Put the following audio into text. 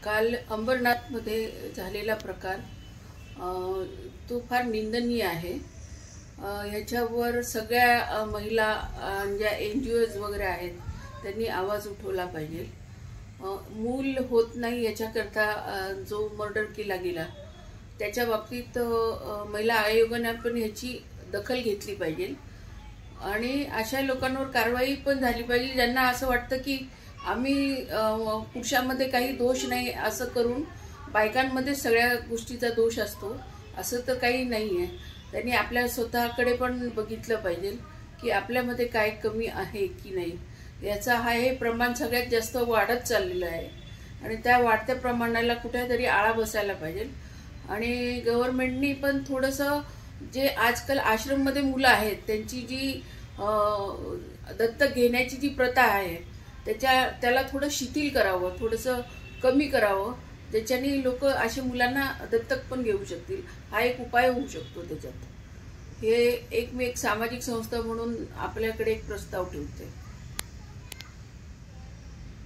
काल अंबरनाथमध्ये झालेला प्रकार तो फार निंदनीय आहे। ह्याच्यावर सगळ्या महिला ज्या NGOज वगैरे आहेत त्यांनी आवाज उठवला पाहिजे। मूल होत नाही याच्याकरता जो मर्डर केला गेला त्याच्या बाबतीत महिला आयोगाने पण ह्याची दखल घेतली पाहिजे आणि अशा लोकांवर कारवाई पण झाली पाहिजे ज्यांना असं वाटतं की आम्ही पुरुषांमध्ये काही दोष नाही असं करून बायकांमध्ये सगळ्या गोष्टीचा दोष असतो असं तर काही नाहीये। त्यांनी आपल्या स्वतःकडे पण बघितलं पाहिजे की आपल्यामध्ये काय कमी आहे की नाही। याचा हे प्रमाण सगळ्यात जास्त वाढत चाललेलं आहे आणि त्या वाढत्या प्रमाणाला कुठेतरी आळा बसायला पाहिजे आणि गव्हर्नमेंटनी पण थोडंसं जे आजकाल आश्रम मध्ये मुलं आहेत त्यांची जी दत्तक घेण्याची जी प्रथा आहे त्याला थोडं शिथिल करावं, थोडंसं कमी करावं ज्याच्याने लोक अशा मुलांना दत्तक पण घेऊ शकतील। हा एक उपाय होऊ शकतो त्याच्यात। हे मी एक सामाजिक संस्था म्हणून आपल्याकडे एक प्रस्ताव ठेवते।